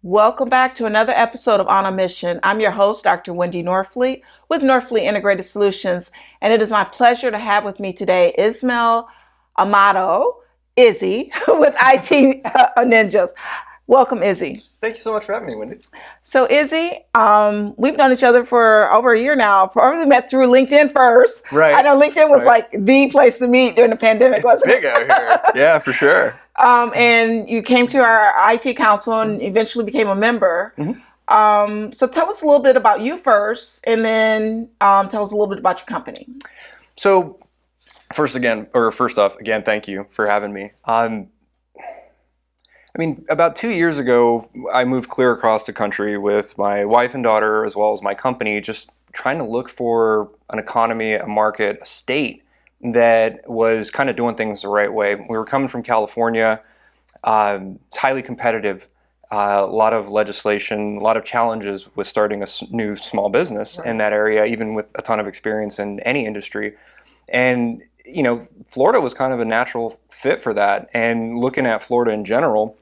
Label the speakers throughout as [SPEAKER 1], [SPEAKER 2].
[SPEAKER 1] Welcome back to another episode of On a Mission. I'm your host, Dr. Wendy Norfleet with Norfleet Integrated Solutions, and it is my pleasure to have with me today Ismael Amado, Izzy, with IT Ninjas. Welcome, Izzy.
[SPEAKER 2] Thank you so much for having me, Wendy.
[SPEAKER 1] So, Izzy, we've known each other for over a year now. Probably met through LinkedIn first.
[SPEAKER 2] Right.
[SPEAKER 1] I know LinkedIn was like the place to meet during the pandemic.
[SPEAKER 2] It's big out here. Yeah, for sure.
[SPEAKER 1] And you came to our IT council and eventually became a member.
[SPEAKER 2] Mm-hmm.
[SPEAKER 1] So tell us a little bit about you first, and then tell us a little bit about your company.
[SPEAKER 2] So first off, again, thank you for having me. About 2 years ago, I moved clear across the country with my wife and daughter, as well as my company, just trying to look for an economy, a market, a state that was kind of doing things the right way. We were coming from California. It's highly competitive, a lot of legislation, a lot of challenges with starting a new small business in that area, even with a ton of experience in any industry. And, Florida was kind of a natural fit for that. And looking at Florida in general,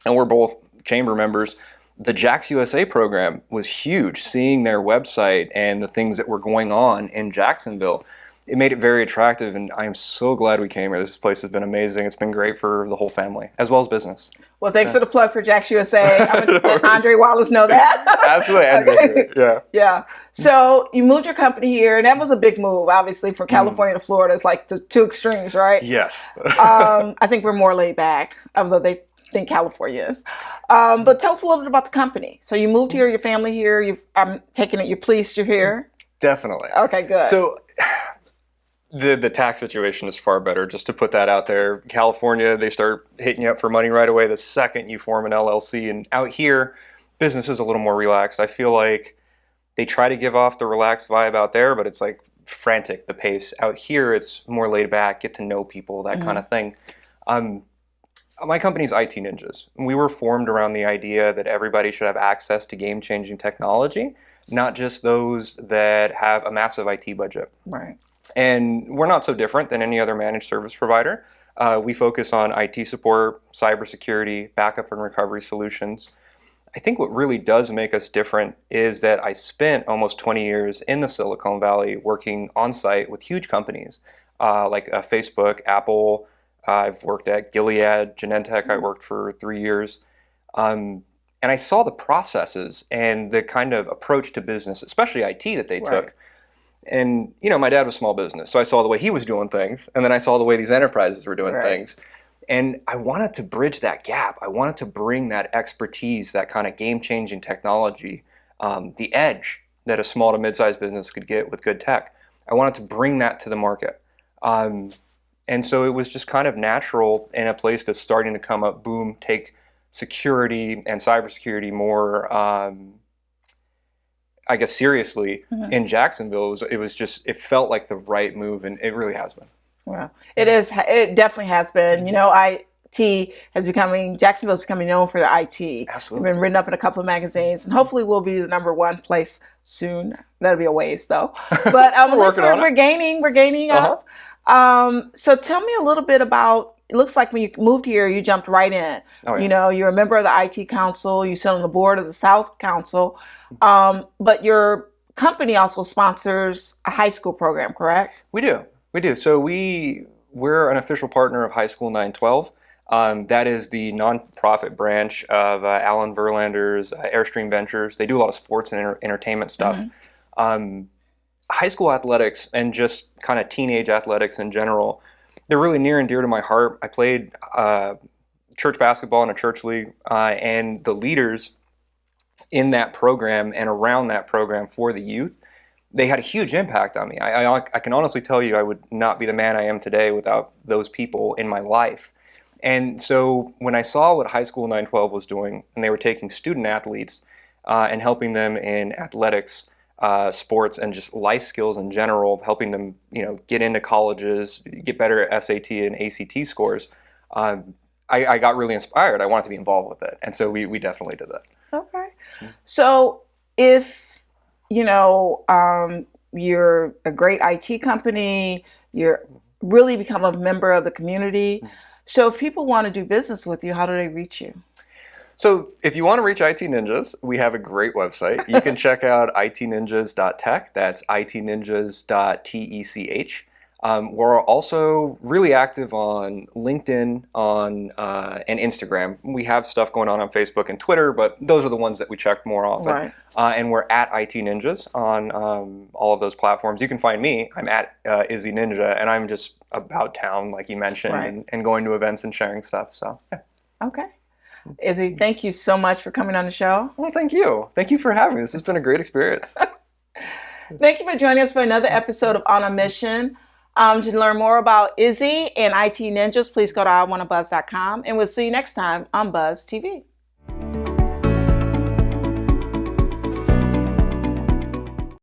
[SPEAKER 2] and we're both chamber members, the JAX USA program was huge. Seeing their website and the things that were going on in Jacksonville, it made it very attractive, and I am so glad we came here. This place has been amazing. It's been great for the whole family, as well as business.
[SPEAKER 1] Well, thanks for the plug for JAX USA. I'm going to let Andre Wallace know that.
[SPEAKER 2] Absolutely. Okay.
[SPEAKER 1] Yeah. So you moved your company here, and that was a big move, obviously, from California to Florida. It's like the two extremes, right?
[SPEAKER 2] Yes.
[SPEAKER 1] I think we're more laid back, although they think California is. But tell us a little bit about the company. So you moved here, your family here. I'm taking it you're pleased you're here?
[SPEAKER 2] Definitely.
[SPEAKER 1] Okay, good.
[SPEAKER 2] So the tax situation is far better, just to put that out there. California, they start hitting you up for money right away the second you form an LLC. And out here, business is a little more relaxed. I feel like they try to give off the relaxed vibe out there, but it's like frantic, the pace. Out here, it's more laid back, get to know people, that kind of thing. My company's IT Ninjas. We were formed around the idea that everybody should have access to game-changing technology, not just those that have a massive IT budget.
[SPEAKER 1] Right.
[SPEAKER 2] And we're not so different than any other managed service provider. We focus on IT support, cybersecurity, backup and recovery solutions. I think what really does make us different is that I spent almost 20 years in the Silicon Valley working on site with huge companies like Facebook, Apple. I've worked at Gilead, Genentech. I worked for 3 years. And I saw the processes and the kind of approach to business, especially IT, that they took. And, my dad was small business, so I saw the way he was doing things, and then I saw the way these enterprises were doing things. And I wanted to bridge that gap. I wanted to bring that expertise, that kind of game-changing technology, the edge that a small to mid-sized business could get with good tech. I wanted to bring that to the market. And so it was just kind of natural in a place that's starting to come up, boom, take security and cybersecurity more seriously in Jacksonville. It felt like the right move, and it really has been.
[SPEAKER 1] Well, it is. It definitely has been. Jacksonville's becoming known for their IT.
[SPEAKER 2] Absolutely.
[SPEAKER 1] We've been written up in a couple of magazines, and hopefully we'll be the #1 place soon. That'll be a ways though. But we're gaining up. So tell me a little bit about. It looks like when you moved here, you jumped right in.
[SPEAKER 2] Oh, yeah.
[SPEAKER 1] You're a member of the IT Council. You sit on the board of the South Council. But your company also sponsors a high school program, correct?
[SPEAKER 2] We do. So we're an official partner of High School 912. That is the nonprofit branch of Alan Verlander's Airstream Ventures. They do a lot of sports and entertainment stuff. High school athletics and just kind of teenage athletics in general, they're really near and dear to my heart. I played church basketball in a church league, and the leaders in that program and around that program for the youth, they had a huge impact on me. I can honestly tell you I would not be the man I am today without those people in my life. And so when I saw what High School 912 was doing, and they were taking student athletes and helping them in athletics, sports, and just life skills in general, helping them, get into colleges, get better at SAT and ACT scores, I got really inspired. I wanted to be involved with it. And so we definitely did that.
[SPEAKER 1] Okay. So if, you're a great IT company, you're really become a member of the community. So if people want to do business with you, how do they reach you?
[SPEAKER 2] So if you want to reach IT Ninjas, we have a great website. You can check out itninjas.tech. That's itninjas.tech. We're also really active on LinkedIn and Instagram. We have stuff going on Facebook and Twitter, but those are the ones that we check more often.
[SPEAKER 1] Right.
[SPEAKER 2] And we're at IT Ninjas on all of those platforms. You can find me. I'm at Izzy Ninja, and I'm just about town, like you mentioned,
[SPEAKER 1] Right.
[SPEAKER 2] and going to events and sharing stuff. So, yeah.
[SPEAKER 1] Okay. Izzy, thank you so much for coming on the show.
[SPEAKER 2] Well, thank you. Thank you for having me. This has been a great experience.
[SPEAKER 1] Thank you for joining us for another episode of On a Mission. To learn more about Izzy and IT Ninjas, please go to iwannabuzz.com, and we'll see you next time on Buzz TV.